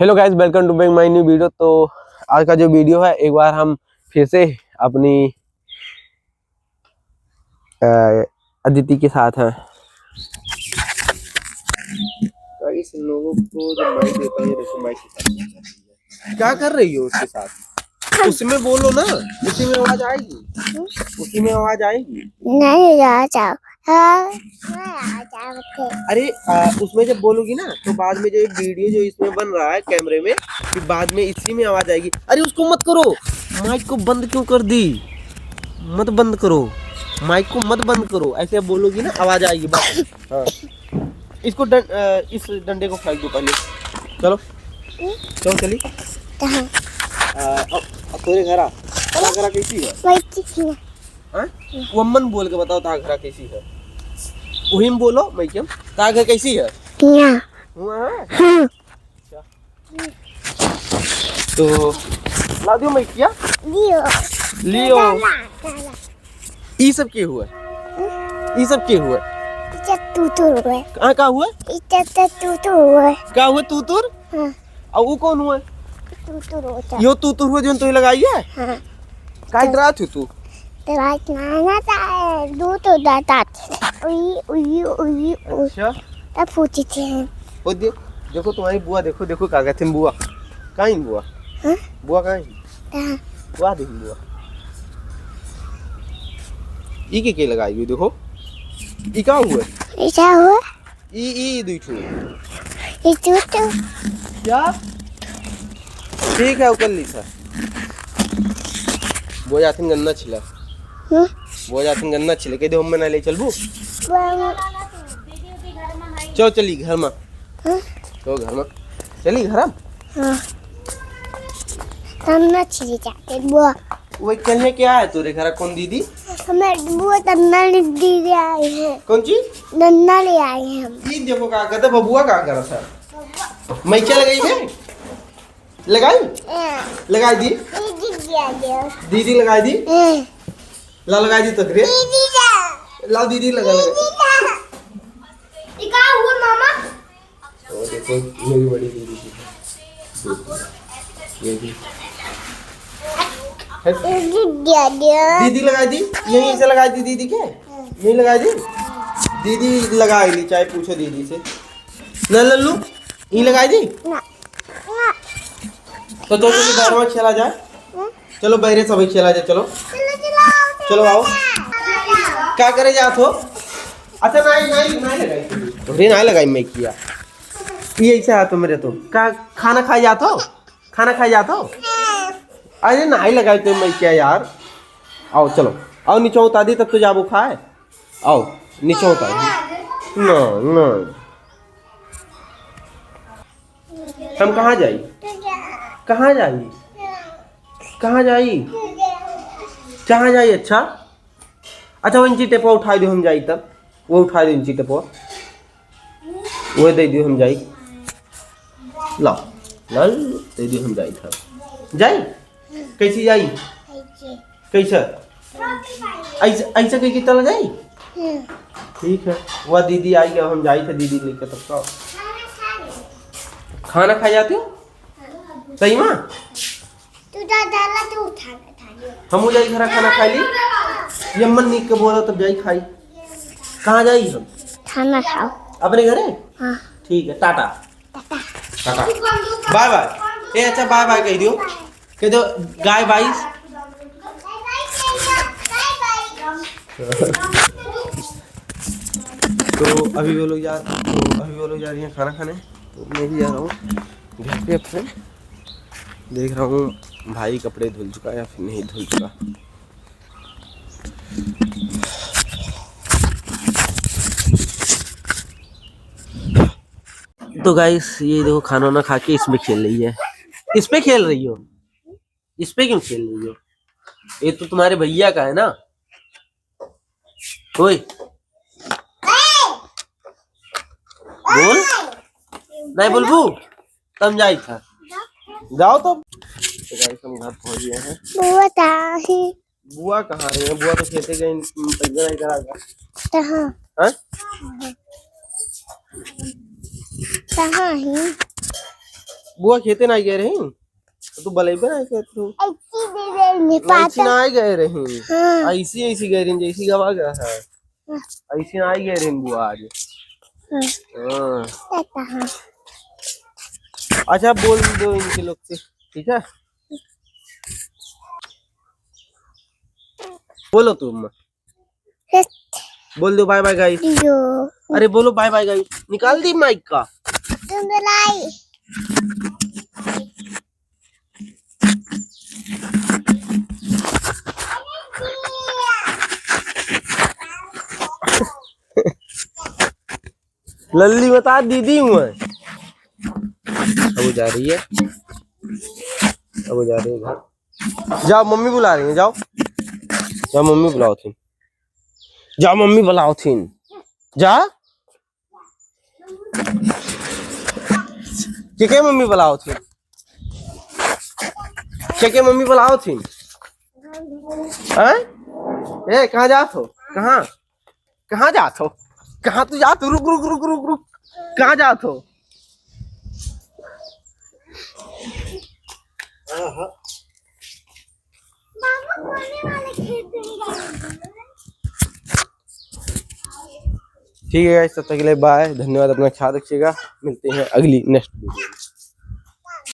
Hello guys, welcome to back my new video. तो आज का जो वीडियो है, एक बार हम फिर से अपनी अदिति के साथ हैं। गाइस, इन लोगों को जब माइक देता हूं, ये देखो माइक के साथ क्या कर रही हो उसके साथ? उसमें बोलो ना, उसी में आवाज आएगी। उसी में आवाज आएगी। नहीं आ जाओ। अरे उसमें जब बोलोगी ना तो बाद में जो वीडियो जो इसमें बन रहा है कैमरे में, फिर बाद में इसी में आवाज आएगी। अरे उसको मत करो, माइक को बंद क्यों कर दी? मत बंद करो, माइक को मत बंद करो। ऐसे बोलोगी ना आवाज आएगी बस। हाँ, इसको इस डंडे को फेंक दो पहले। चलो चलो चली। अब तेरे घर घरा कैसी है? हाँ? वो अम्मन बोल के बताओ ता घरा कैसी है। वही में बोलो मैं क्यों ता घर कैसी है? तो ला दियो मैं क्या लियो। ई सब के हुआ? ई सब के हुआ? कहाँ का हुआ? का हुआ तूतुर? और वो कौन हुआ? यो तूतुर हुआ जो तो लगाई है। काय डरा थी तू? अच्छा तब पूछी थी। वो देखो तुम्हारी बुआ, देखो देखो क्या कहते हैं बुआ। कहाँ है बुआ? बुआ कहाँ है? बुआ देखो बुआ ई के लगाई हुई देखो। ई का हुआ? ऐसा हुआ ई दूठू तो क्या? ठीक है उकल ली था। वो जाथिन गन्ना छिला। वो जाथिन गन्ना छिले के दे हम ना ले चलबू। चलो चली घर में। तो घर में चली घर में। तन्ना छिली जाते बुआ। वो कहने क्या है तोरे घर कौन दीदी? हमें बुआ तन्ना दीदी आई है। कौन चीज? नन्ना ले आए हैं हम। ये देखो क्या कहते बबुआ क्या कर रहा था। मैं क्या लगाई है? लगाई लगाई दी दीदी लगाई दी ला लगाई दी तकरे ला दीदी लगा लगा। हुआ मामा? ओ देखो मेरी बड़ी दीदी ये भी दीदी लगाई दी। यहीं से लगाई दी दीदी के यहीं लगाई दी। दीदी लगाई ली, चाहे पूछो दीदी से। न लल्लू यहीं लगाई दी। तो चलो बाहर में खेला जाए। चलो बहरे सभी खेला जाए। चलो चलो आओ। क्या करे जात हो? अच्छा नहीं नहीं नहीं लगाई रे, नहीं लगाई मैं किया ये ऐसे हाथ मेरे। तो क्या खाना खाए जात हो? खाना खाए जात हो? अरे नहीं लगाई तो मैं क्या यार। आओ चलो आओ नीचे उतार दी तब तो जाबो खाए। आओ नीचे उतार दी। ना ना हम कहाँ जाई? कहाँ जाई? कहाँ जाई? कहाँ जाई? अच्छा अच्छा वो इंची टेपो उठा दो हम जाई। तब वो उठा दो इंची टेपो वो दे दियो हम जाई। ला लाल दे दियो हम जाई था जाई। कैसी जाई? कैसा ऐसा ऐसा कहीं कितना जाई? ठीक है वह दीदी आई गया हम जाई थे दीदी लेकर। तब का खाना खा जाते हो सही माँ? हम जाई घर खाना खा ली। ये मन निक के बोला तब जाई खाई। कहाँ जाई हम? खाना खाओ अपने घरे। हाँ। ठीक है टाटा टाटा बाय बाय। ए अच्छा बाय बाय कह दियो। कह दो गाय बाई। तो अभी वो लोग जा रही हैं खाना खाने। तो मैं भी जा रहा हूँ घर पे अपने। देख रहा हूँ भाई कपड़े धुल चुका या फिर नहीं धुल चुका। तो गाइस ये देखो खाना ना खा के इसमें खेल रही है। इस पे खेल रही हो? इस पे क्यों खेल रही हो? ये तो तुम्हारे भैया का है ना। ओए बोल नहीं बोलबू तब जाई था। जाओ तो गाइस हम घर पहुंच गए हैं। बुआ कहाँ रही है? बुआ तो खेते गए नहीं करा कहाँ है? बुआ खेते ना गए रही तो तू बले पे ना गए तू ऐसी दे देंगे ऐसी पापा ना आई गए रही हाँ ऐसी ऐसी गए रही जैसी गवा गया है ऐसी ना आई गए रही बुआ आज हाँ। कहता हाँ अच्छा बोल दो इनके लोग से ठीक है बोलो तुम बोल दो बाय बाय गाइस जो अरे बोलो बाय बाय गाइस निकाल दी माइक का तुम लाई लल्ली बता दीदी हूँ मैं अब वो जा रही है अब वो जा रही है घर जाओ मम्मी बुला रही है जाओ जाओ मम्मी बुलाओ थी जाओ मम्मी बुलाओ थी जा के मम्मी बुलाओ थी के मम्मी बुलाओ थी ए कहाँ जात हो कहाँ जात हो कहाँ तू जात हो रुक रुक रुक रुक रुक कहाँ जात हो मामा कोने वाले खेत में ठीक है गाइस तब तक के लिए बाय धन्यवाद अपना ख्याल रखिएगा मिलते हैं अगली नेक्स्ट वीडियो में।